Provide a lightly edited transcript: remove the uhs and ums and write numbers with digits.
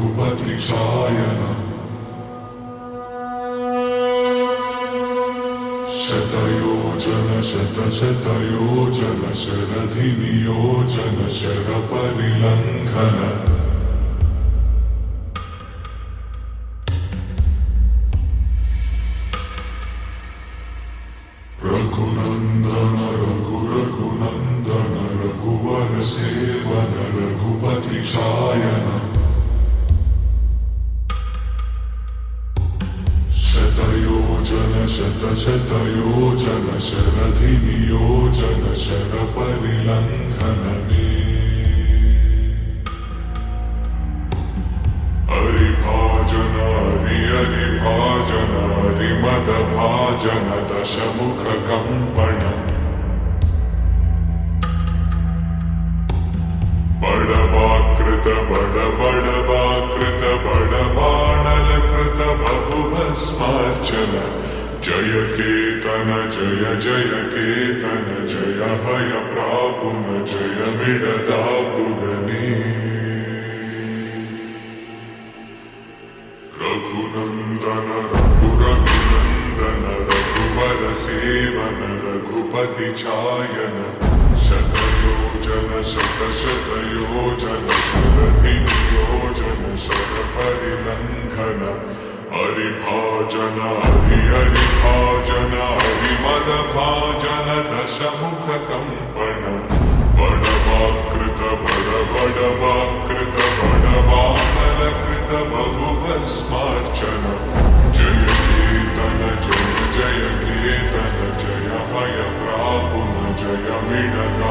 रघुपति चायन शतयोजन शतशतयोजन शरधि नियोजन शर परिलंघन रघुनंदन रघुनंदन रघुवर सेवन रघुपति चायन शतयोजन शतशतयोजन शरधि नियोजन शर परिलंघन हरिभाजन हरिभाजन हरिमद भाजन दशमुख कंपन बड़वाकृत बड़वाकृत बड़बाणलकृत बहुभस्मार्चन जय केतन जय जय केतन जय हय प्रापुन जय मिडदापुगने रघुनंदन रघुनंदन रघुवर सेवन रघुपति चायन शतयोजन शतशतयोजन शरधि नियोजन शर परिलंघन हरिभाजन हरिभाजन हरिमद भाजन दशमुख कंपन बड़वाकृत बड़वाकृत बड़वानलकृत बहुभस्मार्चन जय केतन जय जय केतन जय हय प्रापुन जय मिडदा